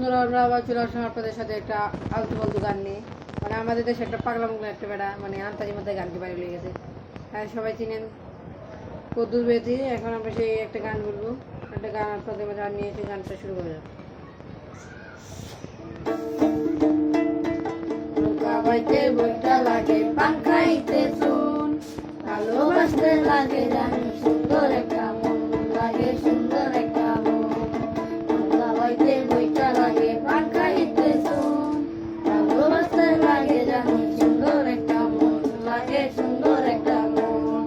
বন্ধুরা, আমরা আবার চলে আসলাম আপনাদের সাথে একটা আলতু ফালতু গান নিয়ে। মানে আমাদের দেশে একটা পাগলা মুগলা একটা বেড়া মানে আন্তাজির মধ্যে গানটি বাইরে লেগে গেছে। হ্যাঁ, সবাই চিনেন কদ্দুর বেদি। এখন আমরা সেই একটা গান বলবো, একটা গান আপনাদের মাঝে নিয়ে এসে গানটা শুরু করে যাবো। খাইতে বইটা লাগে, পান খাইতে চুন, ভালোবাসতে লাগে জানি সুন্দর একটা মন, লাগে সুন্দর একটা মন। খাইতে বইটা লাগে, পান খাইতে চুন, ভালোবাসতে লাগে জানি সুন্দর একটা মন, লাগে সুন্দর একটা মন।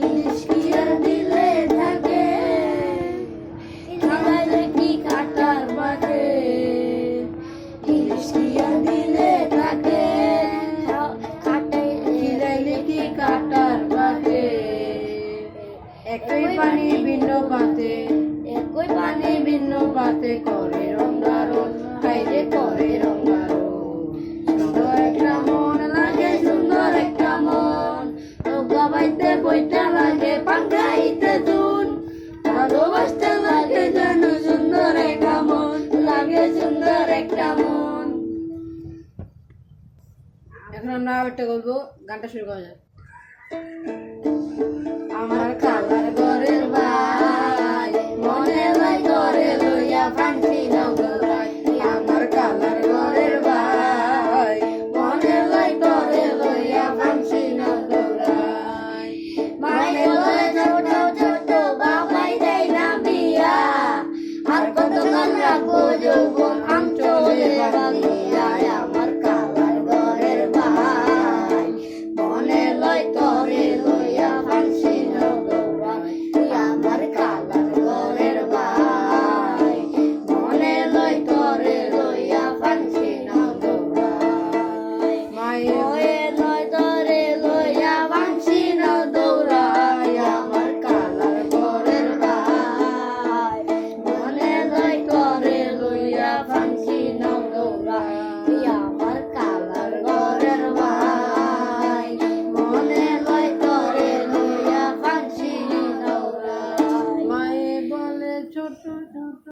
ইলিশ কি আর দিলে থাকে, খাইলে কি কাটার বাটে, ইলিশ কি আর দিলে থাকে, একই পানি ভিন্ন পাতে, একই পানি ভিন্ন পাতে করে রঙ্গারণ, খাইলে করে রঙ্গারো। সুন্দর একটা মন লাগে, সুন্দর একটা মন। নৌকা বাইতে বইটা লাগে, পান খাইতে চুন, ভালোবাসতে লাগে যেন সুন্দর একটা মন, লাগে সুন্দর একটা মন। এখন আমরা আরেকটা বলবো, গানটা শুরু করা যাক।